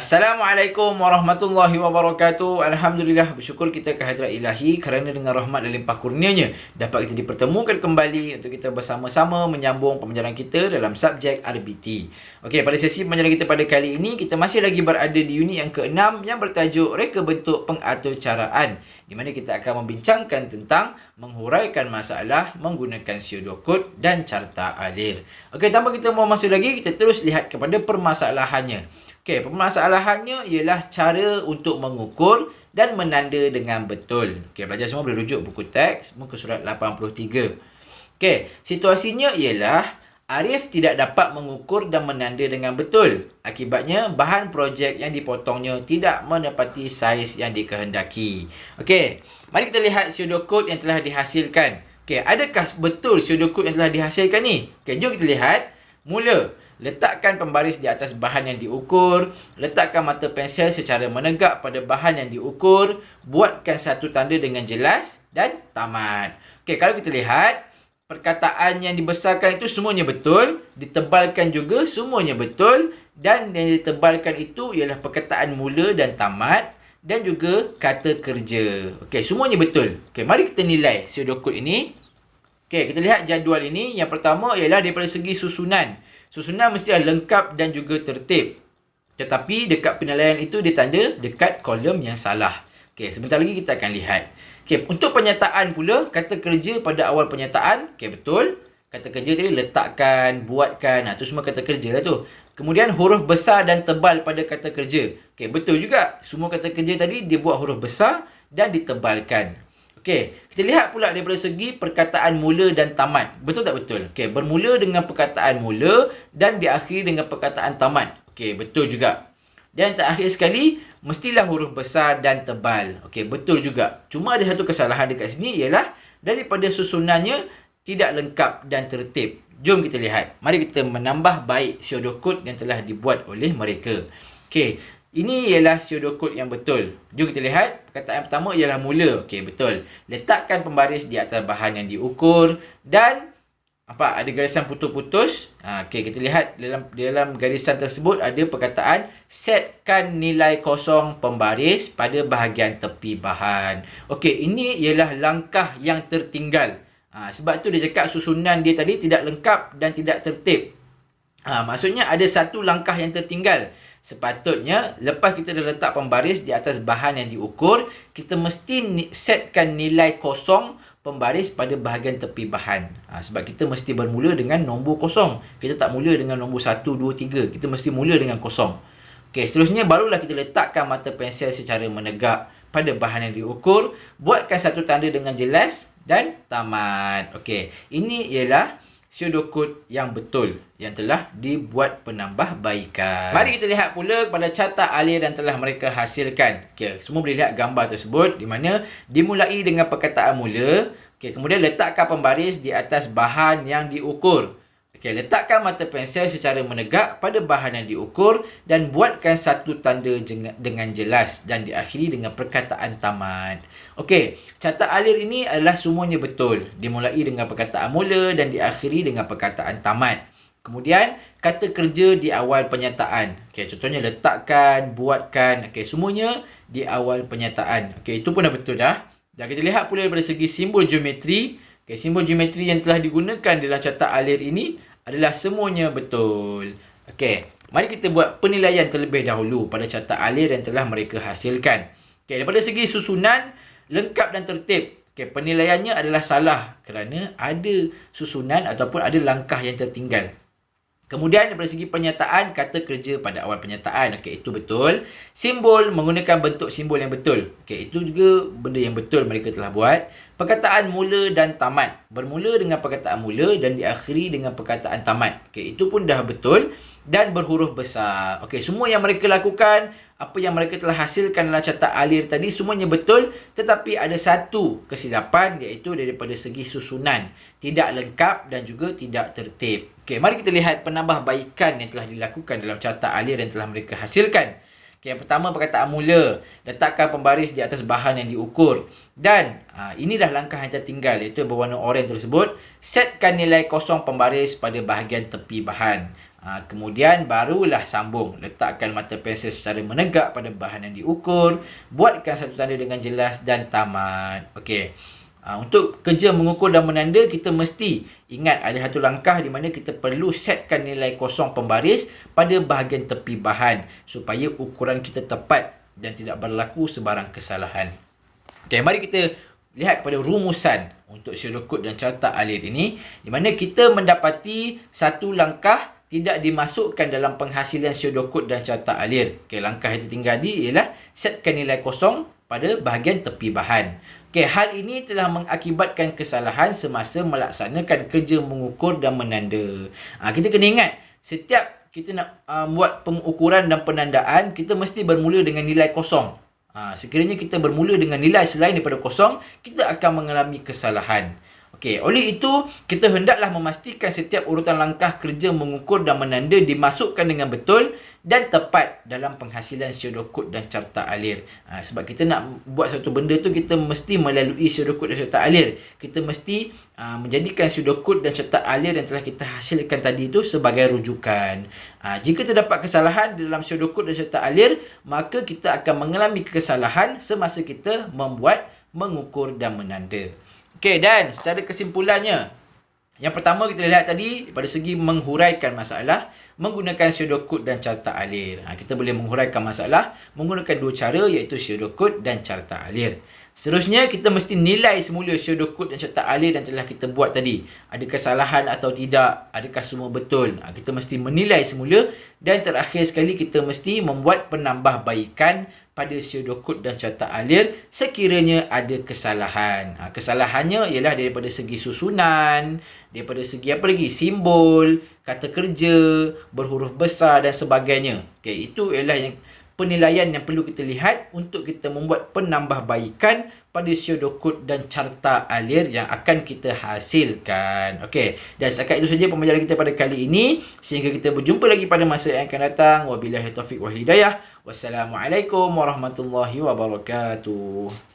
Assalamualaikum warahmatullahi wabarakatuh. Alhamdulillah, bersyukur kita kehadrat ilahi kerana dengan rahmat dan limpah kurnianya dapat kita dipertemukan kembali untuk kita bersama-sama menyambung pembelajaran kita dalam subjek RBT. Okey, pada sesi pembelajaran kita pada kali ini, kita masih lagi berada di unit yang ke-6 yang bertajuk reka bentuk pengaturcaraan, di mana kita akan membincangkan tentang menghuraikan masalah menggunakan pseudocode dan carta alir. Okey, tanpa kita mau masuk lagi, kita terus lihat kepada permasalahannya. Okey, permasalahannya ialah cara untuk mengukur dan menanda dengan betul. Okey, pelajar semua boleh rujuk buku teks muka surat 83. Okey, situasinya ialah Arif tidak dapat mengukur dan menanda dengan betul. Akibatnya, bahan projek yang dipotongnya tidak menepati saiz yang dikehendaki. Okey, mari kita lihat pseudocode yang telah dihasilkan. Okey, adakah betul pseudocode yang telah dihasilkan ni? Okey, jom kita lihat. Mula, letakkan pembaris di atas bahan yang diukur. Letakkan mata pensel secara menegak pada bahan yang diukur. Buatkan satu tanda dengan jelas dan tamat. Okey, kalau kita lihat, perkataan yang dibesarkan itu semuanya betul. Ditebalkan juga semuanya betul. Dan yang ditebalkan itu ialah perkataan mula dan tamat. Dan juga kata kerja. Okey, semuanya betul. Okey, mari kita nilai pseudocode ini. Okey, kita lihat jadual ini. Yang pertama ialah daripada segi susunan. Susunan mesti ada lengkap dan juga tertib. Tetapi dekat penilaian itu dia tanda dekat kolom yang salah. Okey, sebentar lagi kita akan lihat. Okey, untuk pernyataan pula, kata kerja pada awal pernyataan. Okey, betul. Kata kerja tadi letakkan, buatkan. Itu semua kata kerja lah tu. Kemudian huruf besar dan tebal pada kata kerja. Okey, betul juga. Semua kata kerja tadi dia buat huruf besar dan ditebalkan. Okey, kita lihat pula daripada segi perkataan mula dan tamat. Betul tak betul? Okey, bermula dengan perkataan mula dan diakhiri dengan perkataan tamat. Okey, betul juga. Dan terakhir sekali, mestilah huruf besar dan tebal. Okey, betul juga. Cuma ada satu kesalahan dekat sini ialah daripada susunannya tidak lengkap dan tertib. Jom kita lihat. Mari kita menambah baik pseudocode yang telah dibuat oleh mereka. Okey, ini ialah pseudocode yang betul. Jom kita lihat. Perkataan pertama ialah mula. Okey, betul. Letakkan pembaris di atas bahan yang diukur. Dan ada garisan putus-putus. Okey, kita lihat dalam garisan tersebut ada perkataan setkan nilai kosong pembaris pada bahagian tepi bahan. Okey, ini ialah langkah yang tertinggal. Sebab tu dia cakap susunan dia tadi tidak lengkap dan tidak tertib. Maksudnya ada satu langkah yang tertinggal. Sepatutnya, lepas kita dah letak pembaris di atas bahan yang diukur, kita mesti setkan nilai kosong pembaris pada bahagian tepi bahan. Sebab kita mesti bermula dengan nombor kosong. Kita tak mula dengan nombor 1, 2, 3. Kita mesti mula dengan kosong. Okey, seterusnya barulah kita letakkan mata pensel secara menegak pada bahan yang diukur. Buatkan satu tanda dengan jelas dan tamat. Okey, ini ialah pseudocode yang betul yang telah dibuat penambahbaikan. Mari kita lihat pula pada carta alir yang telah mereka hasilkan. Okey, semua boleh lihat gambar tersebut di mana dimulai dengan perkataan mula. Okey, kemudian letakkan pembaris di atas bahan yang diukur. Okey, letakkan mata pensel secara menegak pada bahan yang diukur dan buatkan satu tanda dengan jelas dan diakhiri dengan perkataan tamat. Okey, carta alir ini adalah semuanya betul. Dimulai dengan perkataan mula dan diakhiri dengan perkataan tamat. Kemudian, kata kerja di awal pernyataan. Okey, contohnya letakkan, buatkan. Okey, semuanya di awal pernyataan. Okey, itu pun dah betul dah. Dan kita lihat pula daripada segi simbol geometri. Okay, simbol geometri yang telah digunakan dalam carta alir ini adalah semuanya betul. Okey, mari kita buat penilaian terlebih dahulu pada carta alir yang telah mereka hasilkan. Okey, daripada segi susunan, lengkap dan tertib. Okey, penilaiannya adalah salah kerana ada susunan ataupun ada langkah yang tertinggal. Kemudian daripada segi pernyataan, kata kerja pada awal pernyataan. Okey, itu betul. Simbol menggunakan bentuk simbol yang betul. Okey, itu juga benda yang betul mereka telah buat. Perkataan mula dan tamat. Bermula dengan perkataan mula dan diakhiri dengan perkataan tamat. Okey, itu pun dah betul dan berhuruf besar. Okey, semua yang mereka lakukan, apa yang mereka telah hasilkan dalam carta alir tadi semuanya betul, tetapi ada satu kesilapan iaitu daripada segi susunan. Tidak lengkap dan juga tidak tertib. Okey, mari kita lihat penambahbaikan yang telah dilakukan dalam carta alir yang telah mereka hasilkan. Okey, yang pertama perkataan mula. Letakkan pembaris di atas bahan yang diukur. Dan inilah langkah yang tertinggal iaitu berwarna oranye tersebut. Setkan nilai kosong pembaris pada bahagian tepi bahan. Kemudian barulah sambung. Letakkan mata pensel secara menegak pada bahan yang diukur. Buatkan satu tanda dengan jelas dan tamat. Okey. Untuk kerja mengukur dan menanda, kita mesti ingat ada satu langkah di mana kita perlu setkan nilai kosong pembaris pada bahagian tepi bahan supaya ukuran kita tepat dan tidak berlaku sebarang kesalahan. Okey, mari kita lihat kepada rumusan untuk pseudocode dan carta alir ini, di mana kita mendapati satu langkah tidak dimasukkan dalam penghasilan pseudocode dan carta alir. Okey, langkah yang tertinggal tadi ialah setkan nilai kosong pada bahagian tepi bahan. Okey, hal ini telah mengakibatkan kesalahan semasa melaksanakan kerja mengukur dan menanda. Kita kena ingat, setiap kita nak buat pengukuran dan penandaan, kita mesti bermula dengan nilai kosong. Sekiranya kita bermula dengan nilai selain daripada kosong, kita akan mengalami kesalahan. Okey, oleh itu, kita hendaklah memastikan setiap urutan langkah kerja mengukur dan menanda dimasukkan dengan betul dan tepat dalam penghasilan pseudocode dan carta alir. Sebab kita nak buat satu benda tu, kita mesti melalui pseudocode dan carta alir. Kita mesti menjadikan pseudocode dan carta alir yang telah kita hasilkan tadi itu sebagai rujukan. Jika terdapat kesalahan dalam pseudocode dan carta alir, maka kita akan mengalami kesalahan semasa kita membuat, mengukur dan menanda. Okey, dan secara kesimpulannya, yang pertama kita lihat tadi, pada segi menghuraikan masalah, menggunakan pseudocode dan carta alir. Kita boleh menghuraikan masalah menggunakan dua cara, iaitu pseudocode dan carta alir. Seterusnya, kita mesti nilai semula pseudocode dan carta alir yang telah kita buat tadi. Ada kesalahan atau tidak? Adakah semua betul? Kita mesti menilai semula. Dan terakhir sekali, kita mesti membuat penambahbaikan pada pseudocode dan carta alir sekiranya ada kesalahan. Kesalahannya ialah daripada segi susunan, daripada segi apa lagi? Simbol, kata kerja, berhuruf besar dan sebagainya. Okey, itu ialah yang penilaian yang perlu kita lihat untuk kita membuat penambahbaikan pada pseudocode dan carta alir yang akan kita hasilkan. Okey, dan setakat itu saja pembelajaran kita pada kali ini. Sehingga kita berjumpa lagi pada masa yang akan datang. Wabillahi taufiq wal hidayah. Wassalamualaikum warahmatullahi wabarakatuh.